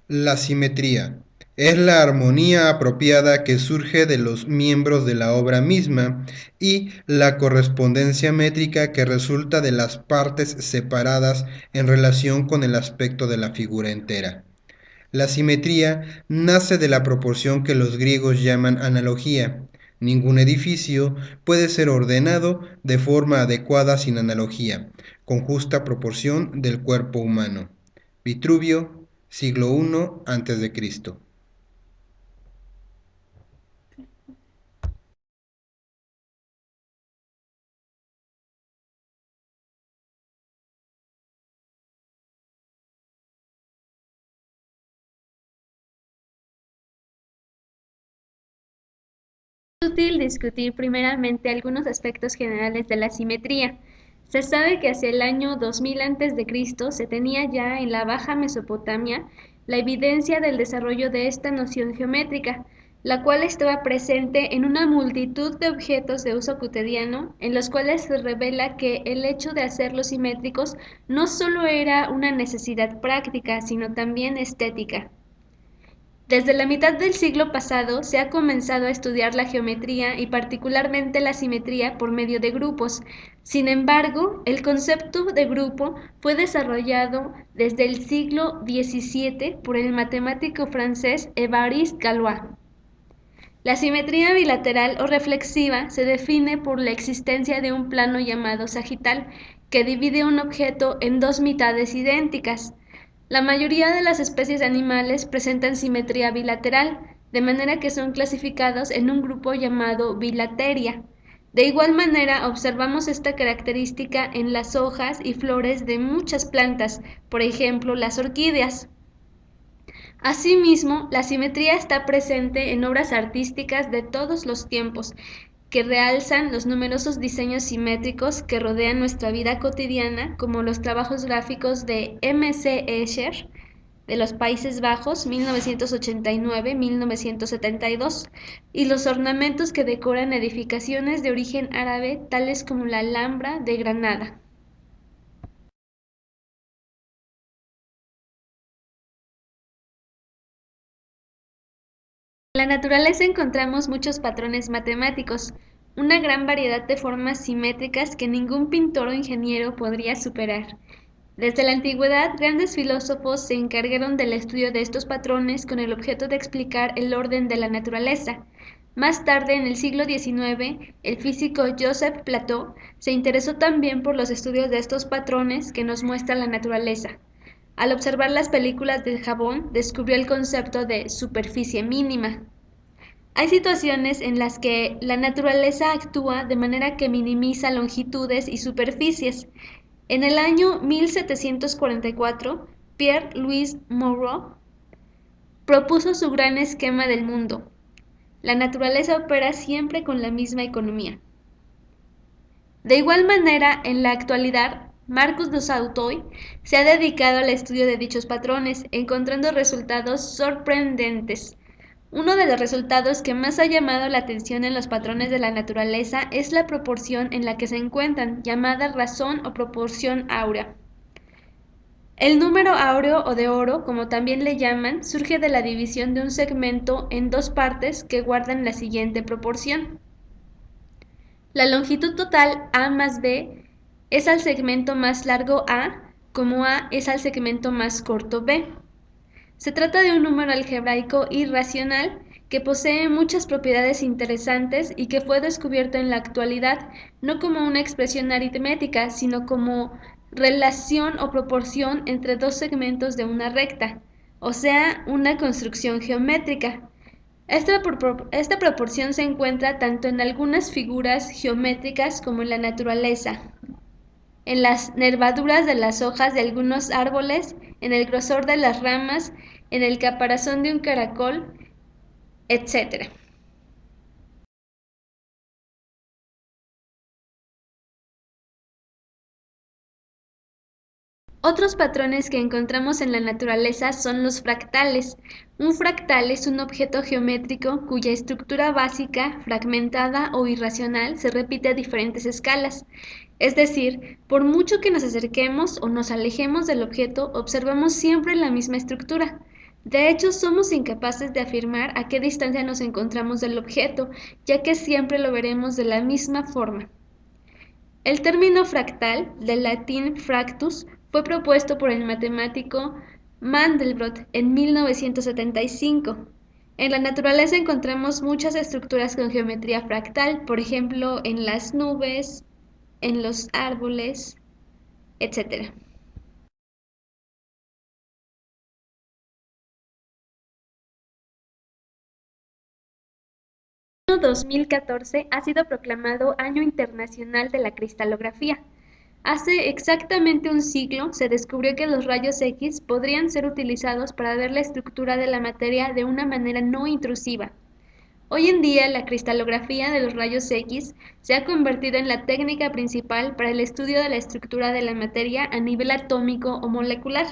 La simetría es la armonía apropiada que surge de los miembros de la obra misma y la correspondencia métrica que resulta de las partes separadas en relación con el aspecto de la figura entera. La simetría nace de la proporción que los griegos llaman analogía. Ningún edificio puede ser ordenado de forma adecuada sin analogía, con justa proporción del cuerpo humano. Vitruvio, siglo I a.C. Es útil discutir primeramente algunos aspectos generales de la simetría. Se sabe que hacia el año 2000 a.C. se tenía ya en la Baja Mesopotamia la evidencia del desarrollo de esta noción geométrica, la cual estaba presente en una multitud de objetos de uso cotidiano, en los cuales se revela que el hecho de hacerlos simétricos no solo era una necesidad práctica, sino también estética. Desde la mitad del siglo pasado se ha comenzado a estudiar la geometría y particularmente la simetría por medio de grupos. Sin embargo, el concepto de grupo fue desarrollado desde el siglo XVII por el matemático francés Évariste Galois. La simetría bilateral o reflexiva se define por la existencia de un plano llamado sagital que divide un objeto en dos mitades idénticas. La mayoría de las especies animales presentan simetría bilateral, de manera que son clasificados en un grupo llamado Bilateria. De igual manera, observamos esta característica en las hojas y flores de muchas plantas, por ejemplo, las orquídeas. Asimismo, la simetría está presente en obras artísticas de todos los tiempos, que realzan los numerosos diseños simétricos que rodean nuestra vida cotidiana, como los trabajos gráficos de M. C. Escher, de los Países Bajos, 1989-1972, y los ornamentos que decoran edificaciones de origen árabe, tales como la Alhambra de Granada. En la naturaleza encontramos muchos patrones matemáticos, una gran variedad de formas simétricas que ningún pintor o ingeniero podría superar. Desde la antigüedad, grandes filósofos se encargaron del estudio de estos patrones con el objeto de explicar el orden de la naturaleza. Más tarde, en el siglo XIX, el físico Joseph Plateau se interesó también por los estudios de estos patrones que nos muestra la naturaleza. Al observar las películas de jabón, descubrió el concepto de superficie mínima. Hay situaciones en las que la naturaleza actúa de manera que minimiza longitudes y superficies. En el año 1744, Pierre-Louis Moreau propuso su gran esquema del mundo. La naturaleza opera siempre con la misma economía. De igual manera, en la actualidad, Marcus du Sautoy se ha dedicado al estudio de dichos patrones, encontrando resultados sorprendentes. Uno de los resultados que más ha llamado la atención en los patrones de la naturaleza es la proporción en la que se encuentran, llamada razón o proporción áurea. El número áureo o de oro, como también le llaman, surge de la división de un segmento en dos partes que guardan la siguiente proporción. La longitud total A más B es al segmento más largo A, como A es al segmento más corto B. Se trata de un número algebraico irracional que posee muchas propiedades interesantes y que fue descubierto en la actualidad no como una expresión aritmética, sino como relación o proporción entre dos segmentos de una recta, o sea, una construcción geométrica. Esta proporción se encuentra tanto en algunas figuras geométricas como en la naturaleza, en las nervaduras de las hojas de algunos árboles, en el grosor de las ramas, en el caparazón de un caracol, etc. Otros patrones que encontramos en la naturaleza son los fractales. Un fractal es un objeto geométrico cuya estructura básica, fragmentada o irracional, se repite a diferentes escalas. Es decir, por mucho que nos acerquemos o nos alejemos del objeto, observamos siempre la misma estructura. De hecho, somos incapaces de afirmar a qué distancia nos encontramos del objeto, ya que siempre lo veremos de la misma forma. El término fractal, del latín fractus, fue propuesto por el matemático Mandelbrot en 1975. En la naturaleza encontramos muchas estructuras con geometría fractal, por ejemplo, en las nubes, en los árboles, etc. 2014 ha sido proclamado Año Internacional de la Cristalografía. Hace exactamente un siglo se descubrió que los rayos X podrían ser utilizados para ver la estructura de la materia de una manera no intrusiva. Hoy en día, la cristalografía de los rayos X se ha convertido en la técnica principal para el estudio de la estructura de la materia a nivel atómico o molecular.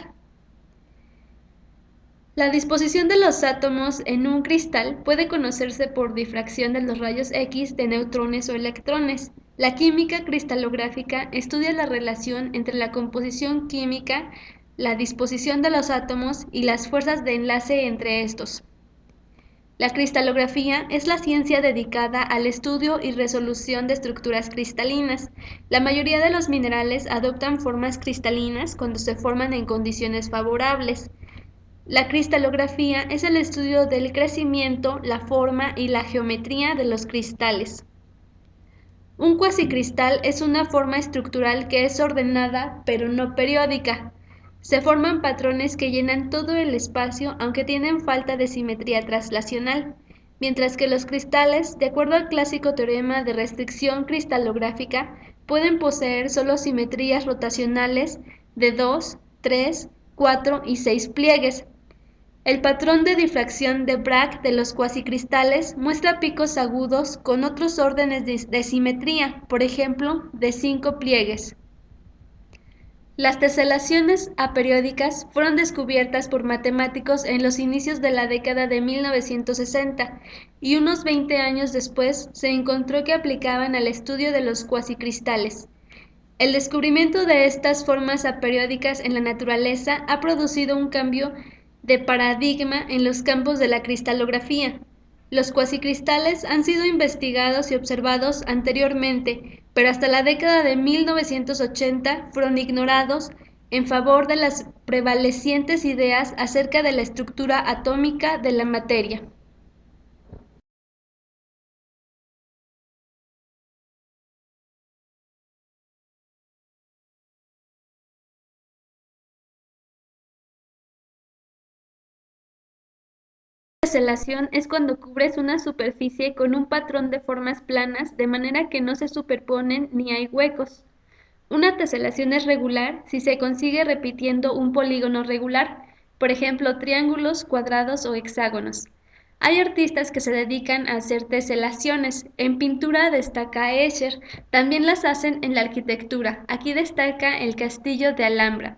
La disposición de los átomos en un cristal puede conocerse por difracción de los rayos X de neutrones o electrones. La química cristalográfica estudia la relación entre la composición química, la disposición de los átomos y las fuerzas de enlace entre estos. La cristalografía es la ciencia dedicada al estudio y resolución de estructuras cristalinas. La mayoría de los minerales adoptan formas cristalinas cuando se forman en condiciones favorables. La cristalografía es el estudio del crecimiento, la forma y la geometría de los cristales. Un cuasicristal es una forma estructural que es ordenada pero no periódica. Se forman patrones que llenan todo el espacio aunque tienen falta de simetría translacional, mientras que los cristales, de acuerdo al clásico teorema de restricción cristalográfica, pueden poseer solo simetrías rotacionales de 2, 3, 4 y 6 pliegues. El patrón de difracción de Bragg de los cuasicristales muestra picos agudos con otros órdenes de simetría, por ejemplo, de 5 pliegues. Las teselaciones aperiódicas fueron descubiertas por matemáticos en los inicios de la década de 1960 y unos 20 años después se encontró que aplicaban al estudio de los cuasicristales. El descubrimiento de estas formas aperiódicas en la naturaleza ha producido un cambio de paradigma en los campos de la cristalografía. Los cuasicristales han sido investigados y observados anteriormente, pero hasta la década de 1980 fueron ignorados en favor de las prevalecientes ideas acerca de la estructura atómica de la materia. La teselación es cuando cubres una superficie con un patrón de formas planas de manera que no se superponen ni hay huecos. Una teselación es regular si se consigue repitiendo un polígono regular, por ejemplo, triángulos, cuadrados o hexágonos. Hay artistas que se dedican a hacer teselaciones. En pintura destaca Escher, también las hacen en la arquitectura. Aquí destaca el castillo de Alhambra.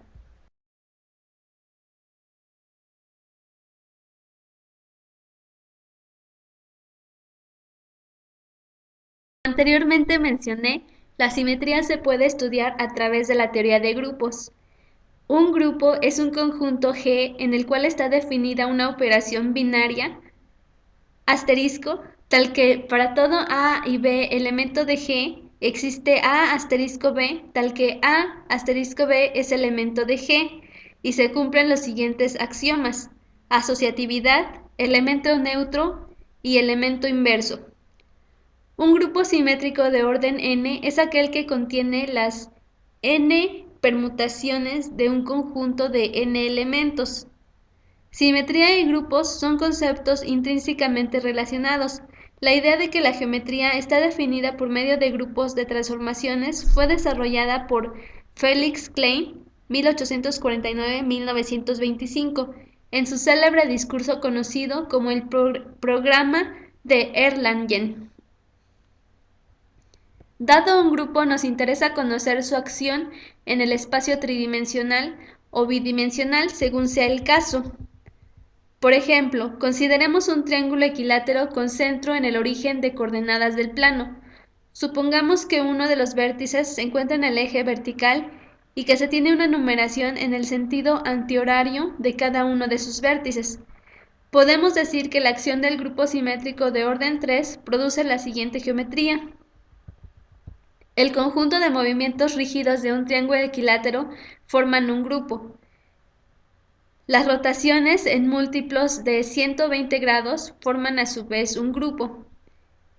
Anteriormente mencioné, la simetría se puede estudiar a través de la teoría de grupos. Un grupo es un conjunto G en el cual está definida una operación binaria asterisco, tal que para todo A y B elemento de G existe A asterisco B, tal que A asterisco B es elemento de G, y se cumplen los siguientes axiomas: asociatividad, elemento neutro y elemento inverso. Un grupo simétrico de orden n es aquel que contiene las n permutaciones de un conjunto de n elementos. Simetría y grupos son conceptos intrínsecamente relacionados. La idea de que la geometría está definida por medio de grupos de transformaciones fue desarrollada por Felix Klein, 1849-1925, en su célebre discurso conocido como el programa de Erlangen. Dado un grupo, nos interesa conocer su acción en el espacio tridimensional o bidimensional según sea el caso. Por ejemplo, consideremos un triángulo equilátero con centro en el origen de coordenadas del plano. Supongamos que uno de los vértices se encuentra en el eje vertical y que se tiene una numeración en el sentido antihorario de cada uno de sus vértices. Podemos decir que la acción del grupo simétrico de orden 3 produce la siguiente geometría. El conjunto de movimientos rígidos de un triángulo equilátero forman un grupo. Las rotaciones en múltiplos de 120 grados forman a su vez un grupo.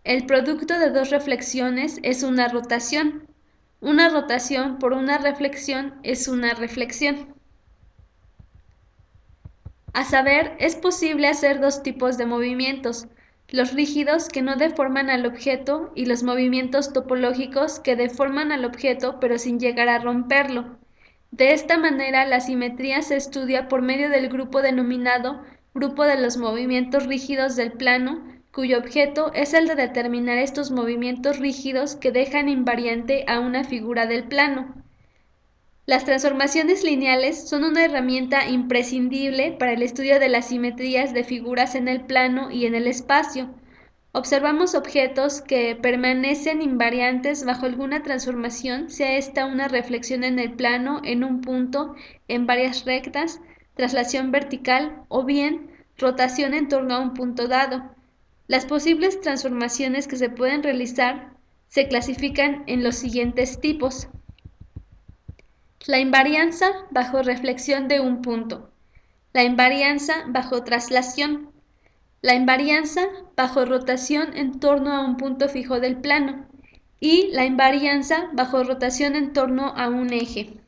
El producto de dos reflexiones es una rotación. Una rotación por una reflexión es una reflexión. A saber, es posible hacer dos tipos de movimientos: los rígidos que no deforman al objeto y los movimientos topológicos que deforman al objeto pero sin llegar a romperlo. De esta manera, la simetría se estudia por medio del grupo denominado grupo de los movimientos rígidos del plano, cuyo objeto es el de determinar estos movimientos rígidos que dejan invariante a una figura del plano. Las transformaciones lineales son una herramienta imprescindible para el estudio de las simetrías de figuras en el plano y en el espacio. Observamos objetos que permanecen invariantes bajo alguna transformación, sea esta una reflexión en el plano, en un punto, en varias rectas, traslación vertical o bien rotación en torno a un punto dado. Las posibles transformaciones que se pueden realizar se clasifican en los siguientes tipos: la invarianza bajo reflexión de un punto, la invarianza bajo traslación, la invarianza bajo rotación en torno a un punto fijo del plano y la invarianza bajo rotación en torno a un eje.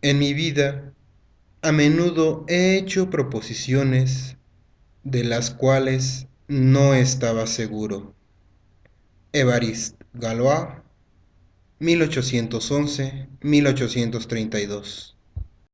En mi vida, a menudo he hecho proposiciones de las cuales no estaba seguro. Évariste Galois, 1811-1832.